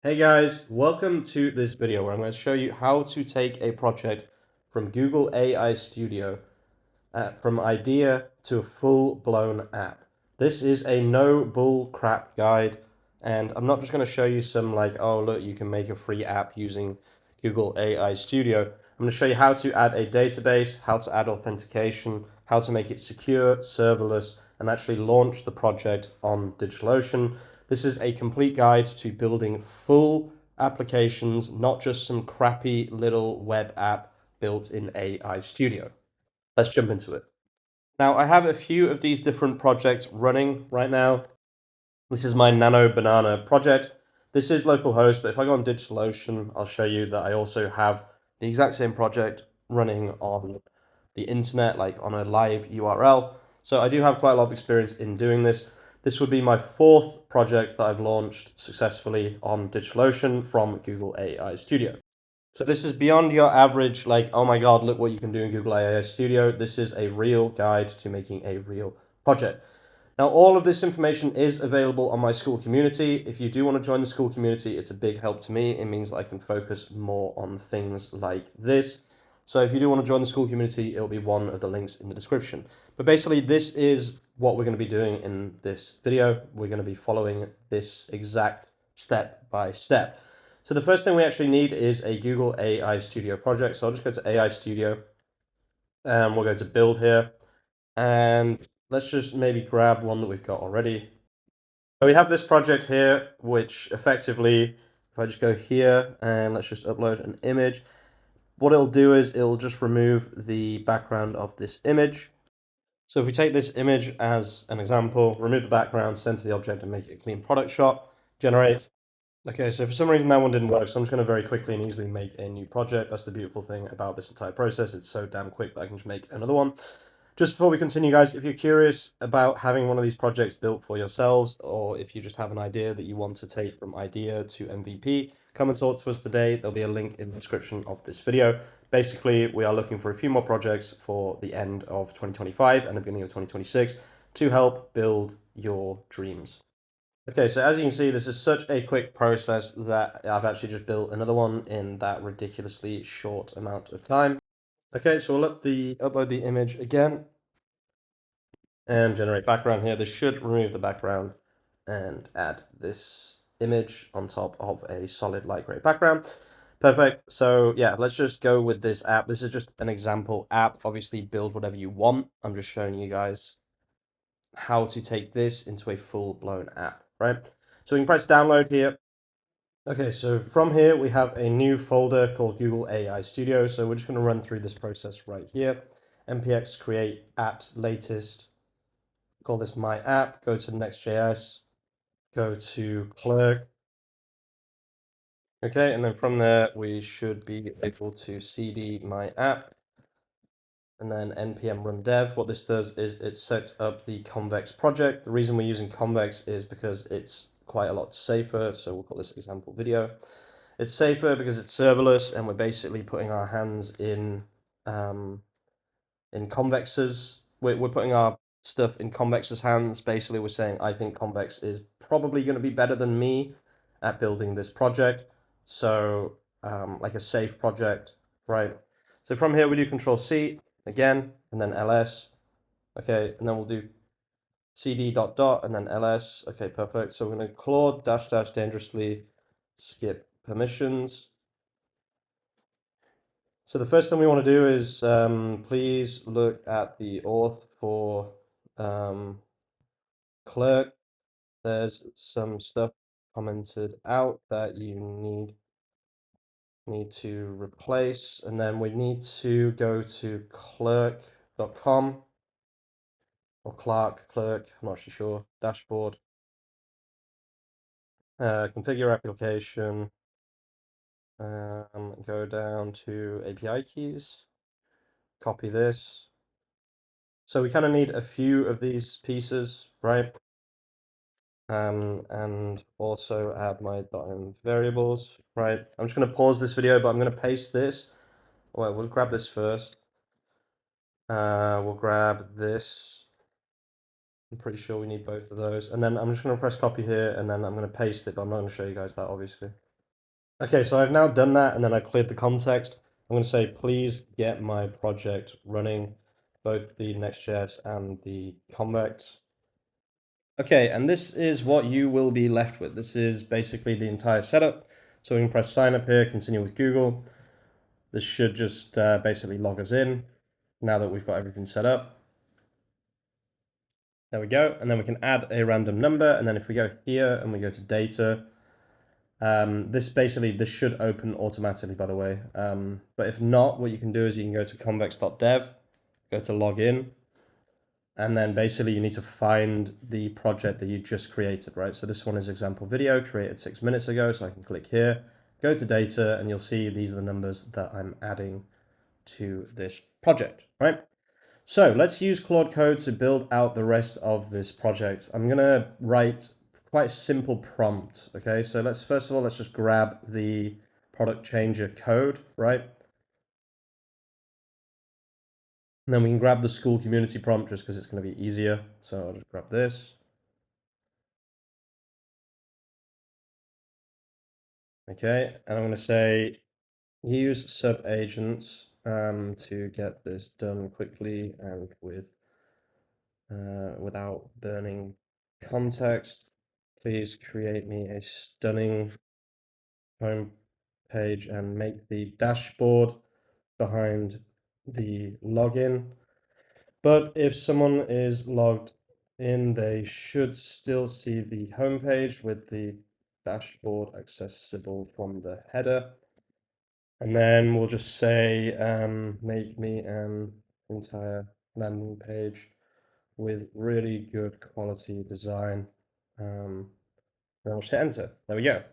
Hey guys, welcome to this video where I'm going to show you how to take a project from Google AI Studio from idea to a full-blown app. This is a no bull crap guide, and I'm not just going to show you some like, oh look, you can make a free app using Google AI Studio. I'm going to show you how to add a database, how to add authentication, how to make it secure, serverless, and actually launch the project on DigitalOcean. This is a complete guide to building full applications, not just some crappy little web app built in AI Studio. Let's jump into it. Now, I have a few of these different projects running right now. This is my Nano Banana project. This is localhost, but if I go on DigitalOcean, I'll show you that I also have the exact same project running on the internet, like on a live URL. So I do have quite a lot of experience in doing this. This would be my fourth project that I've launched successfully on DigitalOcean from Google AI Studio. So this is beyond your average, like, oh my God, look what you can do in Google AI Studio. This is a real guide to making a real project. Now, all of this information is available on my school community. If you do want to join the school community, it's a big help to me. It means that I can focus more on things like this. So if you do want to join the school community, it'll be one of the links in the description. But basically, this is what we're going to be doing in this video. We're going to be following this exact step by step. So the first thing we actually need is a Google AI Studio project. So I'll just go to AI Studio and we'll go to build here. And let's just maybe grab one that we've got already. So we have this project here, which effectively, if I just go here and let's just upload an image, what it'll do is it'll just remove the background of this image. So if we take this image as an example, remove the background, center the object and make it a clean product shot, generate. Okay, so for some reason that one didn't work, so I'm just going to very quickly and easily make a new project. That's the beautiful thing about this entire process. It's so damn quick that I can just make another one. Just before we continue, guys, if you're curious about having one of these projects built for yourselves, or if you just have an idea that you want to take from idea to MVP, come and talk to us today. There'll be a link in the description of this video. Basically, we are looking for a few more projects for the end of 2025 and the beginning of 2026 to help build your dreams. Okay, so as you can see, this is such a quick process that I've actually just built another one in that ridiculously short amount of time. Okay, so we'll upload the image again and generate background here. This should remove the background and add this image on top of a solid light gray background. Perfect. So yeah, let's just go with this app. This is just an example app. Obviously, build whatever you want. I'm just showing you guys how to take this into a full-blown app, right? So we can press download here. Okay, so from here, we have a new folder called Google AI Studio. So we're just going to run through this process right here. npx create at latest, call this my app, go to Next.js, go to Clerk. Okay, and then from there, we should be able to cd my app and then npm run dev. What this does is it sets up the Convex project. The reason we're using Convex is because it's quite a lot safer. So we'll call this example video. It's safer because it's serverless, and we're basically putting our hands in Convex's. We're putting our stuff in Convex's hands. Basically, we're saying I think Convex is probably going to be better than me at building this project. So like a safe project, right? So from here we do Control C again, and then ls. Okay, and then we'll do cd dot dot and then ls. Okay, perfect. So we're going to Claude dash dash dangerously skip permissions. So the first thing we want to do is please look at the auth for Clerk. There's some stuff commented out that you need to replace, and then we need to go to clerk.com or Clerk, I'm not sure, dashboard, configure your application, go down to API keys, copy this. So we kind of need a few of these pieces, right? And also add my .env variables, right? I'm just going to pause this video, but I'm going to paste this. Well, we'll grab this first. We'll grab this. I'm pretty sure we need both of those. And then I'm just going to press copy here, and then I'm going to paste it, but I'm not going to show you guys that, obviously. Okay, so I've now done that and then I cleared the context. I'm going to say, please get my project running, both the Next.js and the Convex. Okay, and this is what you will be left with. This is basically the entire setup. So we can press sign up here, continue with Google. This should just basically log us in now that we've got everything set up. There we go. And then we can add a random number. And then if we go here and we go to data, this should open automatically, by the way. But if not, what you can do is you can go to convex.dev, go to login, and then basically you need to find the project that you just created, right? So this one is example video created 6 minutes ago. So I can click here, go to data, and you'll see these are the numbers that I'm adding to this project, right? So let's use Claude Code to build out the rest of this project. I'm gonna write quite a simple prompt, okay? So first of all, let's just grab the product changer code, right? And then we can grab the school community prompt just because it's gonna be easier. So I'll just grab this. Okay, and I'm gonna say use sub agents to get this done quickly and without burning context. Please create me a stunning home page and make the dashboard behind the login. But if someone is logged in, they should still see the home page with the dashboard accessible from the header. And then we'll just say, make me an entire landing page with really good quality design. Then we'll hit enter. There we go.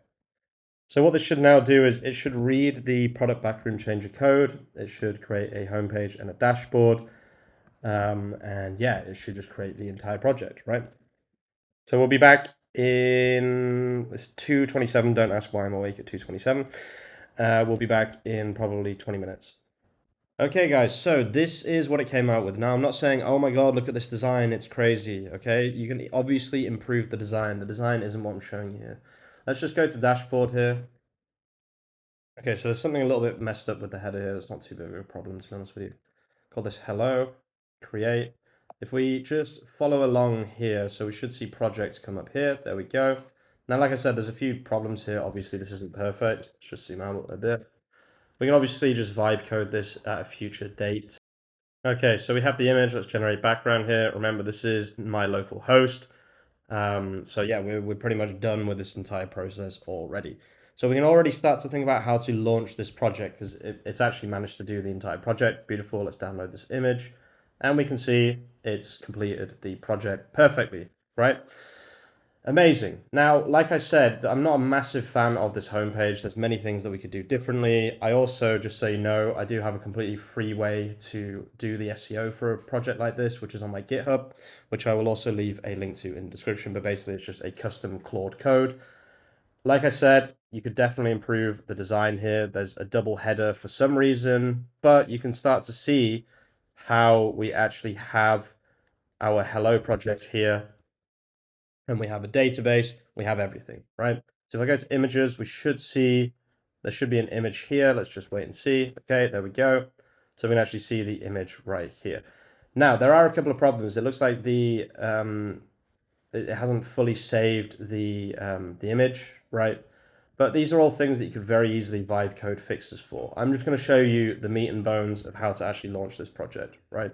So what this should now do is it should read the product backroom changer code. It should create a homepage and a dashboard. And yeah, it should just create the entire project, right? So we'll be back in, it's 2:27. Don't ask why I'm awake at 2:27. We'll be back in probably 20 minutes. Okay, guys, so this is what it came out with. Now, I'm not saying, oh my God, look at this design, it's crazy, okay? You can obviously improve the design. The design isn't what I'm showing you here. Let's just go to dashboard here. Okay, so there's something a little bit messed up with the header here. That's not too big of a problem, to be honest with you. Call this hello, create. If we just follow along here, so we should see projects come up here. There we go. Now, like I said, there's a few problems here. Obviously, this isn't perfect. Let's just zoom out a bit. We can obviously just vibe code this at a future date. Okay, so we have the image. Let's generate background here. Remember, this is my local host. So yeah, we're pretty much done with this entire process already. So we can already start to think about how to launch this project because it's actually managed to do the entire project. Beautiful. Let's download this image and we can see it's completed the project perfectly, right? Amazing. Now, like I said, I'm not a massive fan of this homepage. There's many things that we could do differently. I also, just so you know, I do have a completely free way to do the SEO for a project like this, which is on my GitHub, which I will also leave a link to in the description. But basically, it's just a custom Claude code. Like I said, you could definitely improve the design here. There's a double header for some reason, but you can start to see how we actually have our hello project here and we have a database, we have everything, right? So if I go to images, we should see, there should be an image here. Let's just wait and see. Okay, there we go. So we can actually see the image right here. Now, there are a couple of problems. It looks like it hasn't fully saved the image, right? But these are all things that you could very easily vibe code fixes for. I'm just going to show you the meat and bones of how to actually launch this project, right?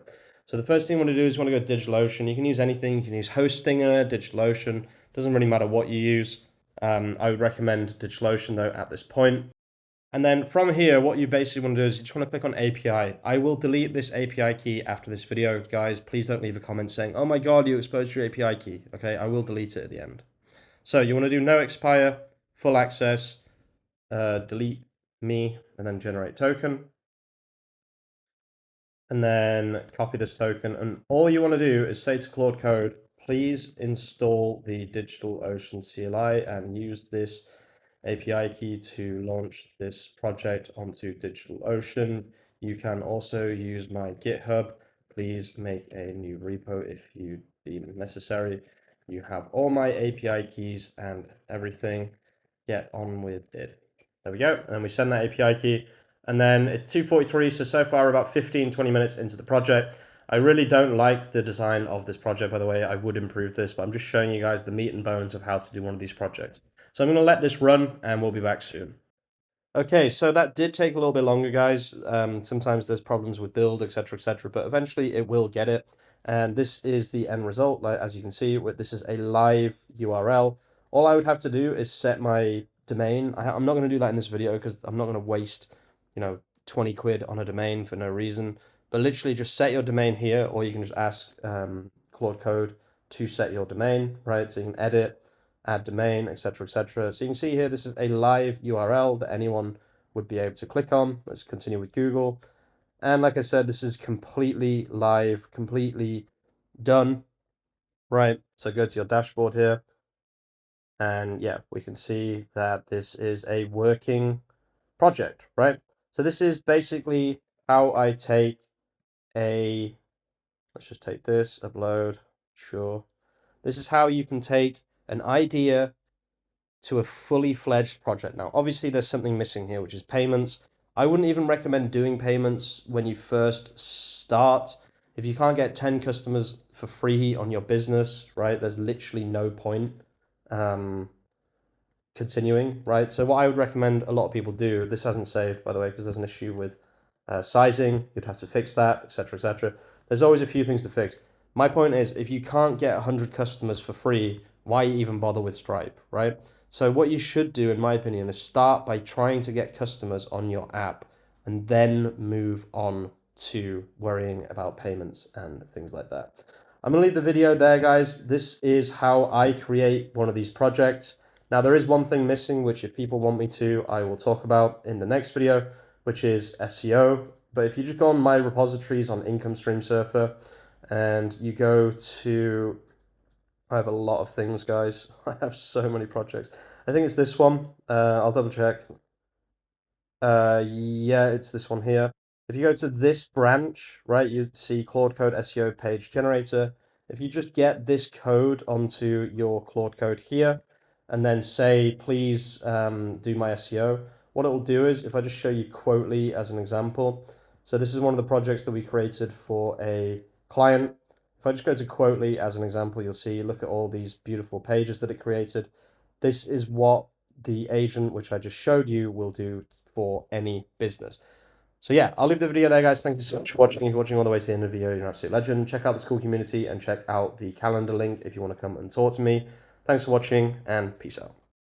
So the first thing you want to do is you want to go DigitalOcean. You can use anything. You can use Hostinger, DigitalOcean. Doesn't really matter what you use. I would recommend DigitalOcean though at this point. And then from here, what you basically want to do is you just want to click on API. I will delete this API key after this video, guys. Please don't leave a comment saying, oh my God, you exposed your API key. Okay, I will delete it at the end. So you want to do no expire, full access, delete me, and then generate token. And then copy this token. And all you want to do is say to Claude Code, please install the DigitalOcean CLI and use this API key to launch this project onto DigitalOcean. You can also use my GitHub. Please make a new repo if you deem necessary. You have all my API keys and everything. Get on with it. There we go. And we send that API key. And then it's 2:43. So far we're about 15, 20 minutes into the project. I really don't like the design of this project, by the way. I would improve this, but I'm just showing you guys the meat and bones of how to do one of these projects. So I'm going to let this run and we'll be back soon. Okay, so that did take a little bit longer, guys. Sometimes there's problems with build, etc., but eventually it will get it. And this is the end result. Like, as you can see, this is a live URL. All I would have to do is set my domain. I'm not going to do that in this video because I'm not going to waste, 20 quid on a domain for no reason. But literally just set your domain here, or you can just ask Claude Code to set your domain, right? So you can edit, add domain, etc. So you can see here, this is a live URL that anyone would be able to click on. Let's continue with Google. And like I said, this is completely live, completely done, right? So go to your dashboard here. And yeah, we can see that this is a working project, right? So this is basically how I take let's just take this, upload, sure. This is how you can take an idea to a fully fledged project. Now, obviously there's something missing here, which is payments. I wouldn't even recommend doing payments when you first start. If you can't get 10 customers for free on your business, right, there's literally no point continuing, right? So what I would recommend a lot of people do, this hasn't saved, by the way, because there's an issue with sizing. You'd have to fix that, etc. There's always a few things to fix. My point is, if you can't get 100 customers for free, why even bother with Stripe, right? So what you should do, in my opinion, is start by trying to get customers on your app and then move on to worrying about payments and things like that. I'm going to leave the video there, guys. This is how I create one of these projects. Now, there is one thing missing, which if people want me to, I will talk about in the next video, which is SEO. But if you just go on my repositories on Income Stream Surfer and you go to, I have a lot of things, guys. I have so many projects. I think it's this one. I'll double check. Yeah, it's this one here. If you go to this branch, right, you see Claude Code SEO page generator. If you just get this code onto your Claude Code here, and then say, please do my SEO, what it will do is, if I just show you Quotely as an example, so this is one of the projects that we created for a client. If I just go to Quotely as an example, you'll see, look at all these beautiful pages that it created. This is what the agent, which I just showed you, will do for any business. So yeah, I'll leave the video there, guys. Thank you so much for watching. If you're watching all the way to the end of the video, you're an absolute legend. Check out the school community and check out the calendar link if you want to come and talk to me. Thanks for watching and peace out.